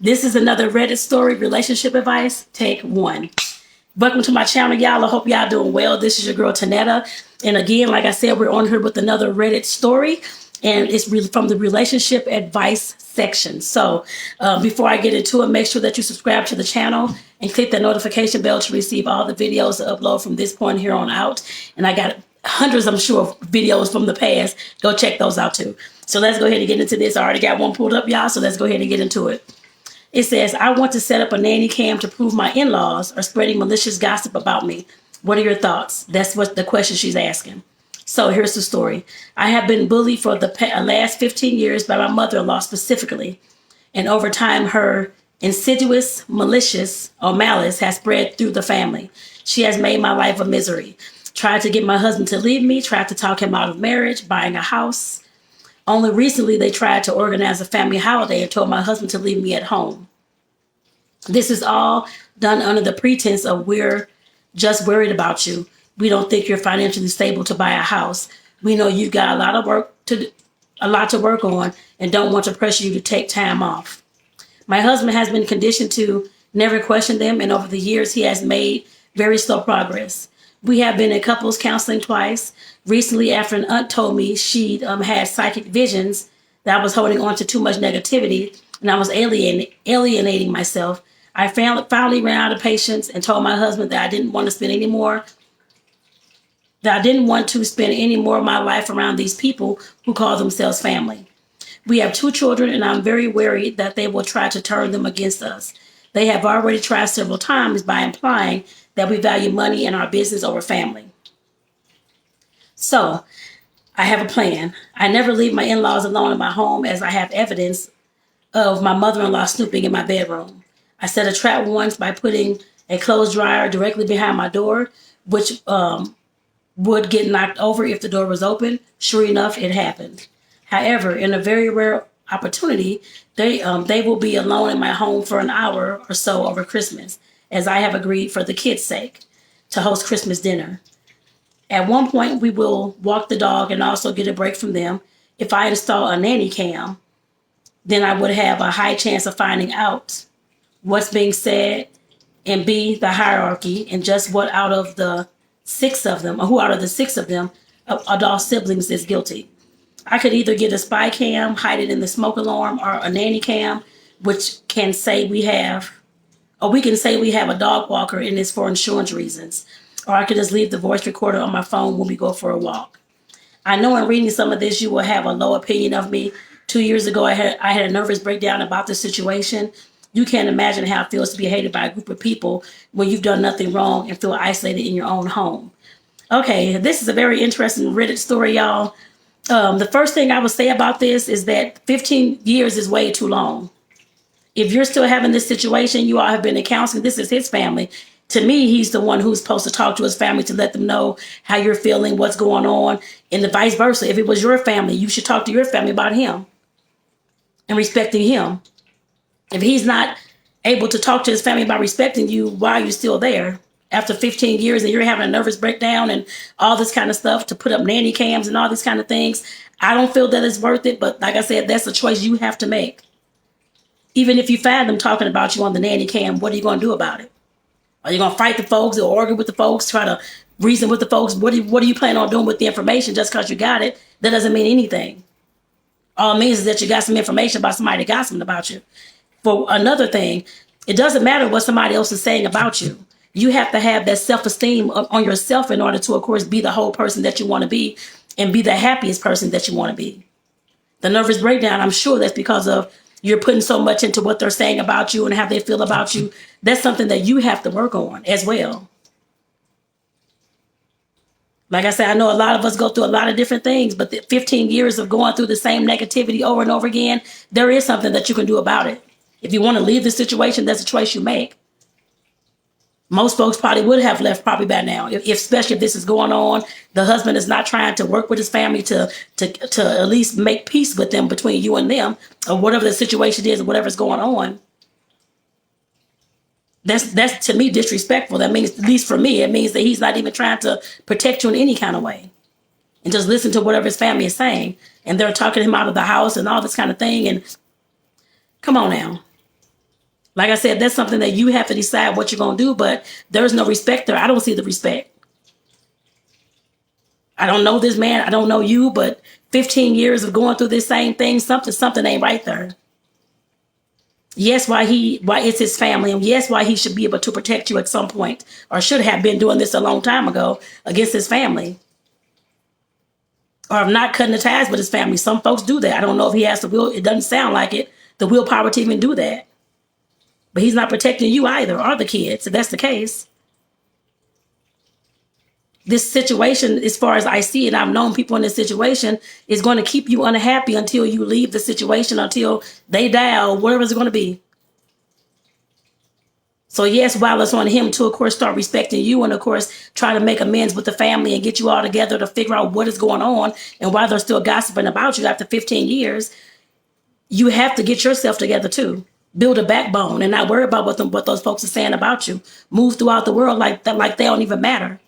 This is another Reddit story, relationship advice, take 1. Welcome to my channel, y'all. I hope y'all doing well. This is your girl, Tonetta. And again, like I said, we're on here with another Reddit story. And it's really from the relationship advice section. So before I get into it, make sure that you subscribe to the channel and click the notification bell to receive all the videos I upload from this point here on out. And I got hundreds, I'm sure, of videos from the past. Go check those out too. So let's go ahead and get into this. I already got one pulled up, y'all. So let's go ahead and get into it. It says, I want to set up a nanny cam to prove my in-laws are spreading malicious gossip about me. What are your thoughts? That's what the question she's asking. So here's the story. I have been bullied for the last 15 years by my mother-in-law specifically. And over time, her insidious malice has spread through the family. She has made my life a misery. Tried to get my husband to leave me, tried to talk him out of marriage, buying a house. Only recently, they tried to organize a family holiday and told my husband to leave me at home. This is all done under the pretense of we're just worried about you. We don't think you're financially stable to buy a house. We know you've got a lot to work on and don't want to pressure you to take time off. My husband has been conditioned to never question them, and over the years, he has made very slow progress. We have been in couples counseling twice. Recently, after an aunt told me she'd had psychic visions that I was holding on to too much negativity and I was alienating myself, I finally ran out of patience and told my husband that I didn't want to spend any more of my life around these people who call themselves family. We have 2 children, and I'm very worried that they will try to turn them against us. They have already tried several times by implying that we value money and our business over family. So, I have a plan. I never leave my in-laws alone in my home, as I have evidence of my mother-in-law snooping in my bedroom. I set a trap once by putting a clothes dryer directly behind my door, which would get knocked over if the door was open. Sure enough, it happened. However, in a very rare opportunity, they will be alone in my home for an hour or so over Christmas, as I have agreed for the kids' sake to host Christmas dinner. At one point, we will walk the dog and also get a break from them. If I install a nanny cam, then I would have a high chance of finding out what's being said and B, the hierarchy, and just what out of the 6 of them, or who out of the 6 of them, adult siblings is guilty. I could either get a spy cam, hide it in the smoke alarm, or a nanny cam, which can say we can say we have a dog walker and it's for insurance reasons. Or I could just leave the voice recorder on my phone when we go for a walk. I know in reading some of this, you will have a low opinion of me. 2 years ago, I had a nervous breakdown about the situation. You can't imagine how it feels to be hated by a group of people when you've done nothing wrong and feel isolated in your own home. Okay, this is a very interesting Reddit story, y'all. The first thing I would say about this is that 15 years is way too long. If you're still having this situation, you all have been in counseling, this is his family. To me, he's the one who's supposed to talk to his family to let them know how you're feeling, what's going on, and the vice versa. If it was your family, you should talk to your family about him and respecting him. If he's not able to talk to his family about respecting you, why are you still there? After 15 years and you're having a nervous breakdown and all this kind of stuff to put up nanny cams and all these kind of things, I don't feel that it's worth it. But like I said, that's a choice you have to make. Even if you find them talking about you on the nanny cam, what are you going to do about it? Are you going to fight the folks or argue with the folks, try to reason with the folks? What are you planning on doing with the information just because you got it? That doesn't mean anything. All it means is that you got some information about somebody gossiping about you. For another thing, it doesn't matter what somebody else is saying about you. You have to have that self-esteem on yourself in order to, of course, be the whole person that you want to be and be the happiest person that you want to be. The nervous breakdown, I'm sure that's because of you're putting so much into what they're saying about you and how they feel about you. That's something that you have to work on as well. Like I said, I know a lot of us go through a lot of different things, but the 15 years of going through the same negativity over and over again, there is something that you can do about it. If you want to leave the situation, that's a choice you make. Most folks probably would have left probably by now, especially if this is going on. The husband is not trying to work with his family to at least make peace with them between you and them, or whatever the situation is, or whatever's going on. That's to me disrespectful. That means, at least for me, it means that he's not even trying to protect you in any kind of way, and just listen to whatever his family is saying. And they're talking him out of the house and all this kind of thing. And come on now. Like I said, that's something that you have to decide what you're going to do, but there's no respect there. I don't see the respect. I don't know this man. I don't know you, but 15 years of going through this same thing, something ain't right there. Yes, why it's his family, and yes, why he should be able to protect you at some point, or should have been doing this a long time ago against his family, or not cutting the ties with his family. Some folks do that. I don't know if he has the will. It doesn't sound like it. The willpower to even do that. But he's not protecting you either, or the kids. If that's the case, this situation, as far as I see it, I've known people in this situation, is going to keep you unhappy until you leave the situation, until they die, or whatever it's going to be. So yes, while it's on him to, of course, start respecting you, and of course, try to make amends with the family and get you all together to figure out what is going on and why they're still gossiping about you after 15 years, you have to get yourself together too. Build a backbone and not worry about what those folks are saying about you. Move throughout the world like they don't even matter.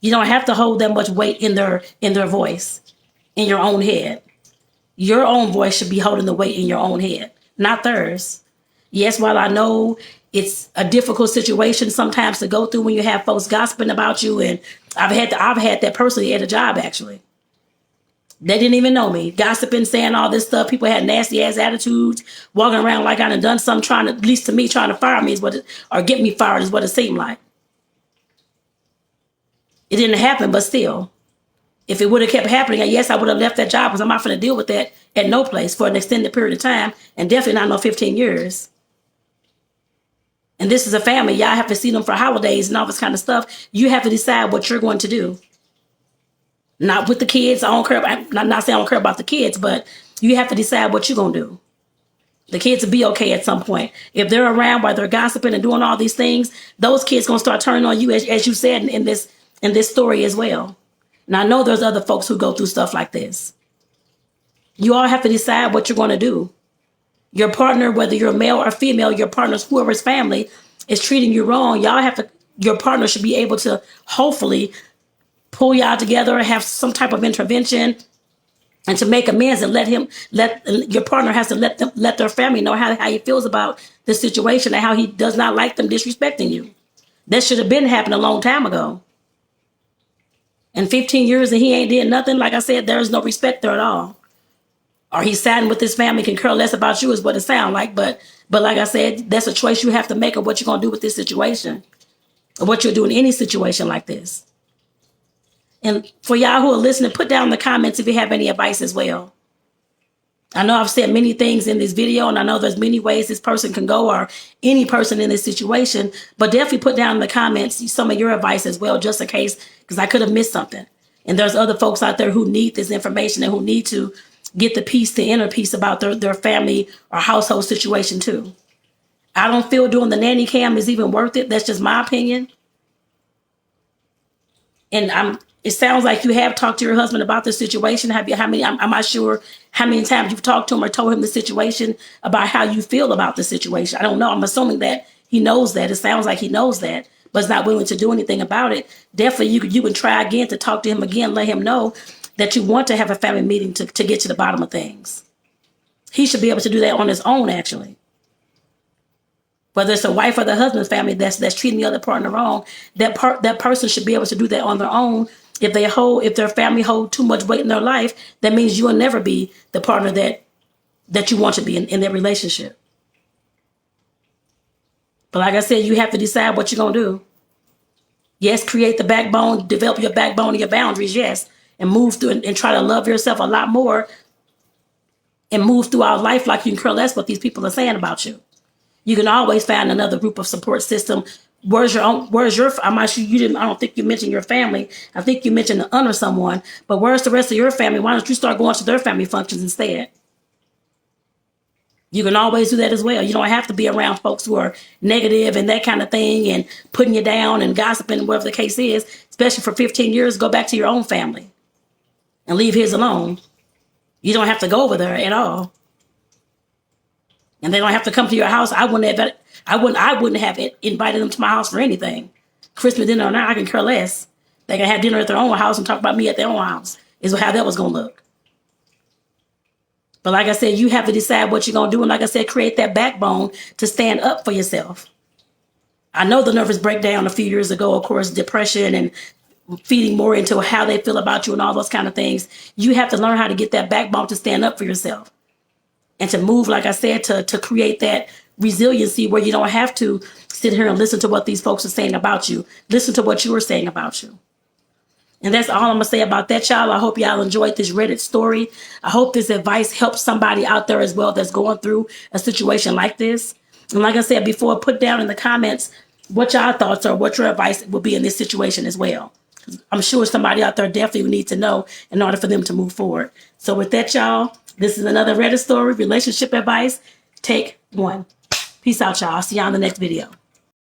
You don't have to hold that much weight in their voice, in your own head. Your own voice should be holding the weight in your own head, not theirs. Yes, while I know it's a difficult situation sometimes to go through when you have folks gossiping about you, and I've had that personally at a job actually. They didn't even know me. Gossiping, saying all this stuff. People had nasty ass attitudes, walking around like I done done something, trying to, at least to me, trying to fire me or get me fired is what it seemed like. It didn't happen, but still, if it would have kept happening, yes, I would have left that job because I'm not going to deal with that at no place for an extended period of time, and definitely not no 15 years. And this is a family. Y'all have to see them for holidays and all this kind of stuff. You have to decide what you're going to do. Not with the kids. I don't care. I'm not saying I don't care about the kids, but you have to decide what you're going to do. The kids will be okay at some point. If they're around while they're gossiping and doing all these things, those kids going to start turning on you, as you said in this story as well. And I know there's other folks who go through stuff like this. You all have to decide what you're going to do. Your partner, whether you're male or female, your partner's whoever's family is treating you wrong. Your partner should be able to hopefully pull y'all together or have some type of intervention and to make amends, and your partner has to let their family know how he feels about the situation and how he does not like them disrespecting you. That should have been happened a long time ago. In 15 years and he ain't did nothing, like I said, there is no respect there at all. Or he's siding with his family, can care less about you is what it sounds like. But like I said, that's a choice you have to make of what you're going to do with this situation, or what you'll do in any situation like this. And for y'all who are listening, put down in the comments if you have any advice as well. I know I've said many things in this video, and I know there's many ways this person can go, or any person in this situation, but definitely put down in the comments some of your advice as well, just in case, because I could have missed something. And there's other folks out there who need this information and who need to get the inner peace about their family or household situation too. I don't feel doing the nanny cam is even worth it. That's just my opinion. And it sounds like you have talked to your husband about the situation. I'm not sure how many times you've talked to him or told him the situation, about how you feel about the situation. I don't know. I'm assuming that he knows that. It sounds like he knows that, but is not willing to do anything about it. Definitely you can try again to talk to him again, let him know that you want to have a family meeting to get to the bottom of things. He should be able to do that on his own, actually. Whether it's a wife or the husband's family that's treating the other partner wrong, that person should be able to do that on their own. If their family hold too much weight in their life, that means you will never be the partner that you want to be in that relationship. But like I said, you have to decide what you're going to do. Yes, create the backbone, develop your backbone and your boundaries, yes. And move through and try to love yourself a lot more and move throughout life like you can care less what these people are saying about you. You can always find another group of support system. Where's your I'm not sure I don't think you mentioned your family. I think you mentioned the aunt or someone, but where's the rest of your family? Why don't you start going to their family functions instead? You can always do that as well. You don't have to be around folks who are negative and that kind of thing and putting you down and gossiping, whatever the case is, especially for 15 years, go back to your own family and leave his alone. You don't have to go over there at all. And they don't have to come to your house. I wouldn't have invited them to my house for anything. Christmas dinner or not, I can care less. They can have dinner at their own house and talk about me at their own house, is how that was going to look. But like I said, you have to decide what you're going to do. And like I said, create that backbone to stand up for yourself. I know the nervous breakdown a few years ago, of course, depression and feeding more into how they feel about you and all those kind of things. You have to learn how to get that backbone to stand up for yourself and to move, like I said, to create that resiliency where you don't have to sit here and listen to what these folks are saying about you. Listen to what you are saying about you. And that's all I'm going to say about that, y'all. I hope y'all enjoyed this Reddit story. I hope this advice helps somebody out there as well that's going through a situation like this. And like I said before, put down in the comments what y'all thoughts or what your advice would be in this situation as well. I'm sure somebody out there definitely would need to know in order for them to move forward. So with that, y'all, this is another Reddit story, relationship advice. Take one. Peace out, y'all. See y'all in the next video.